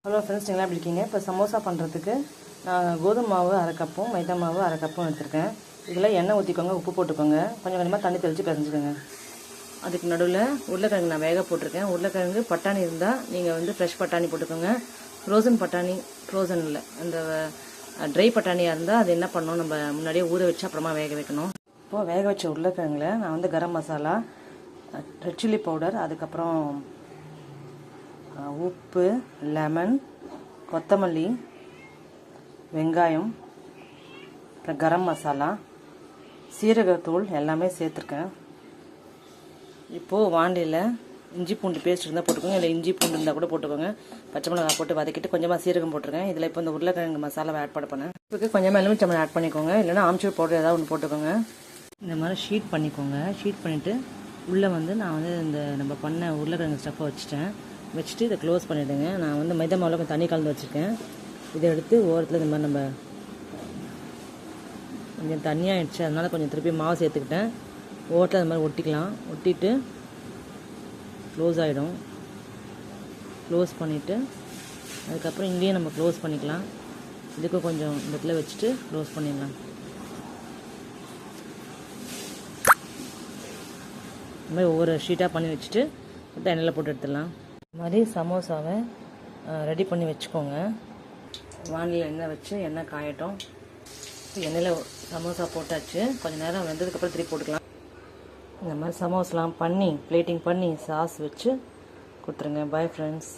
Hello friends, நீங்களா எப்படி இருக்கீங்க? இப்போ சமோசா பண்ணுறதுக்கு நான் கோதுமை மாவு அரை கப்பும் மைதா மாவு அரை கப்பும் எடுத்துருக்கேன். இதில் எண்ணெய் ஊற்றிக்கோங்க, உப்பு போட்டுக்கோங்க, கொஞ்சம் கொஞ்சமாக தண்ணி தெளித்து பிசைஞ்சுக்கோங்க. அதுக்கு நடுவில் உருளைக்கிழங்கு நான் வேக போட்டிருக்கேன். உருளைக்கிழங்கு பட்டாணி இருந்தால் நீங்கள் ஃப்ரெஷ் பட்டாணி போட்டுக்கோங்க. ஃப்ரோசன் பட்டாணி, ஃப்ரோசன் இல்லை, அந்த ட்ரை பட்டாணியாக இருந்தால் அது என்ன பண்ணணும், நம்ம முன்னாடியே ஊற வச்சு அப்புறமா வேக வைக்கணும். இப்போது வேக வச்ச உருளைக்கிழங்குல நான் garam masala, red chilli powder, அதுக்கப்புறம் உப்பு, லெமன், கொத்தமல்லி, வெங்காயம், அப்புறம் கரம் மசாலா, சீரகத்தூள் எல்லாமே சேர்த்துருக்கேன். இப்போது வாண்டியில் இஞ்சி பூண்டு பேஸ்ட் இருந்தால் போட்டுக்கோங்க, இல்லை இஞ்சி பூண்டு இருந்தால் கூட போட்டுக்கோங்க. பச்சை மிளகாய் போட்டு வதக்கிட்டு கொஞ்சமாக சீரகம் போட்டிருக்கேன். இதில் இப்போ இந்த உருளைக்கிழங்கு மசாலாவை ஆட் பண்ணேன். இப்போ கொஞ்சமாக எலுமிச்சம்பழம் ஆட் பண்ணிக்கோங்க, இல்லைனா ஆம்ச்சூர் பவுடர் ஏதாவது ஒன்று போட்டுக்கோங்க. இந்த மாதிரி ஷீட் பண்ணிக்கோங்க. ஷீட் பண்ணிவிட்டு உள்ளே நான் இந்த நம்ம பண்ண உருளைக்கிழங்கு ஸ்டஃப்பை வச்சுட்டு இதை க்ளோஸ் பண்ணிவிடுங்க. நான் மைதா மாவில் கொஞ்சம் தண்ணி கலந்து வச்சுருக்கேன். இதை எடுத்து ஓரத்தில் இந்த மாதிரி நம்ம கொஞ்சம் தண்ணியாகிடுச்சு, அதனால் கொஞ்சம் திருப்பி மாவு சேர்த்துக்கிட்டேன். ஓரத்தில் அந்த மாதிரி ஒட்டிக்கலாம். ஒட்டிட்டு க்ளோஸ் ஆகிடும். க்ளோஸ் பண்ணிவிட்டு அதுக்கப்புறம் இங்கேயும் நம்ம க்ளோஸ் பண்ணிக்கலாம். இதுக்கும் கொஞ்சம் இந்த இடத்துல வச்சுட்டு க்ளோஸ் பண்ணிடலாம். இந்த மாதிரி ஒவ்வொரு ஷீட்டாக பண்ணி வச்சுட்டு எண்ணெயில் போட்டு எடுத்துடலாம். இந்த மாதிரி சமோசாவை ரெடி பண்ணி வச்சுக்கோங்க. வானிலையில் எண்ணெய் வச்சு எண்ணெய் காயட்டும். எண்ணெயில் சமோசா போட்டாச்சு. கொஞ்சம் நேரம் வெந்ததுக்கப்புறம் திருப்பி போட்டுக்கலாம். இந்த மாதிரி சமோசாலாம் பண்ணி பிளேட்டிங் பண்ணி சாஸ் வச்சு கொடுத்துருங்க. Bye friends.